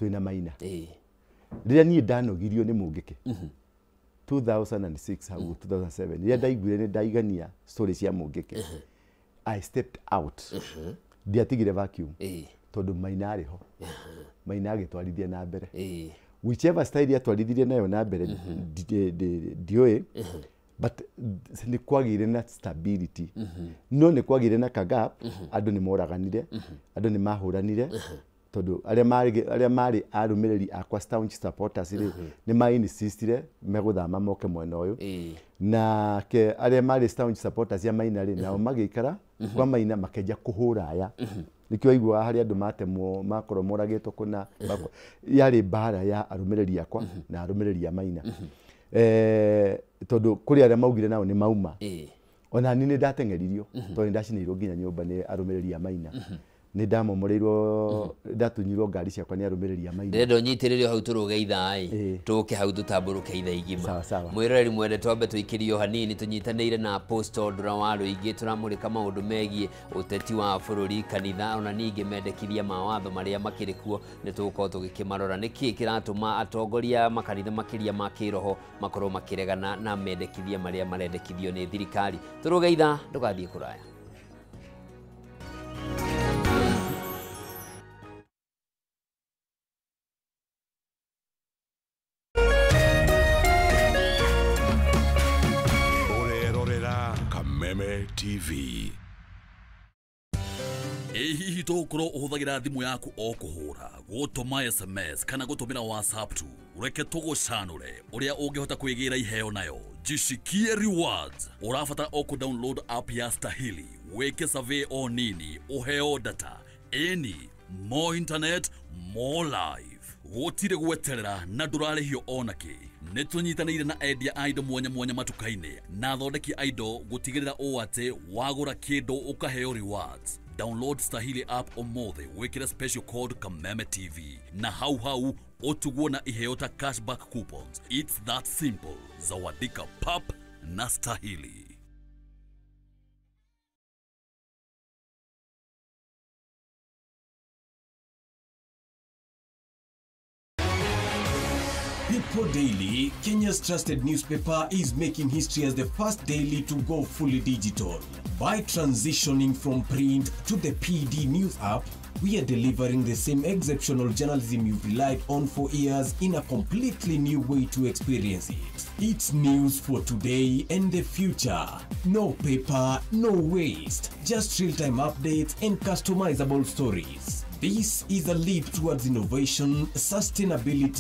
twina maina riria nie ndanogirio ni mungike 2006 hau 2007 riria ndaiguire ni ndaigania stories cia mungike I stepped out ndiatigire vacuum tondu maina ariho maina agitwarithia na mbere whichever style atwarithirie nayo na mbere ndioe but ni kwagire na stability no ni kwagire na kagap andu ni moraganire andu ni mahuranire tondu aria mari arumiriri akwa staunch supporters ni ma insistire meguthama moke mwena uyu na ke aria mari staunch supporters ya maina ri nao magikara kwa maina makenja kuhura aya nikio igwa hari andu matemwo makoro moragitwo kuna yari bara ya arumiriri akwa na arumiriri ya maina tondu kuri aria maugire nao ni mauma ona ni ndatengeririo tondu ndacinirwo nginya nyumba ni arumiriri ya maina ni ndamomoreirwo ndatunyirwo ngari ciakwa ni arumiriri ya maina ndendo nyitiririo hau turuge ithai tuke hau tutamburuke itha igima mwiroreri mwende twambe tuikirio hanini tunyitanire na Apostle Ndura wa Ruigi turamurika maundu megie uteti wa bururi kanitha ona ninge mendekithia mawatho maria makirikuo ni tugukorwo tugikimarora niki kiratuma atongoria makanitha makiria ma kiroho makorwo makiregana na mendekithia maria marendekithio ni thirikari turuge itha ndugathie kuraya Kameme TV. Hihi tokoro uhuthagira thimu yaku o kuhura gutuma SMS kana gutumira WhatsApp tu ureke tugucanure uria ungihota kwigira iheo nayo jishikie rewards urabatara o ku download app ya Stahili weke survey o nini uheo data any more internet more life gutire gweterera na ndurarihio onake nitunyitanire na endia aido mwanya matukaine na thondeki aido gutigirira o ate wagura kindu ukaheo rewards download Stahili app omothe wekira special code Kameme TV na hau otugwo na iheo ta cashback coupons. It's that simple. Zawadika pap na Stahili. People Daily, Kenya's trusted newspaper, is making history as the first daily to go fully digital. By transitioning from print to the PD News app, we are delivering the same exceptional journalism you've relied on for years in a completely new way to experience it. It's news for today and the future. No paper, no waste. Just real-time updates and customizable stories. This is a leap towards innovation, sustainability,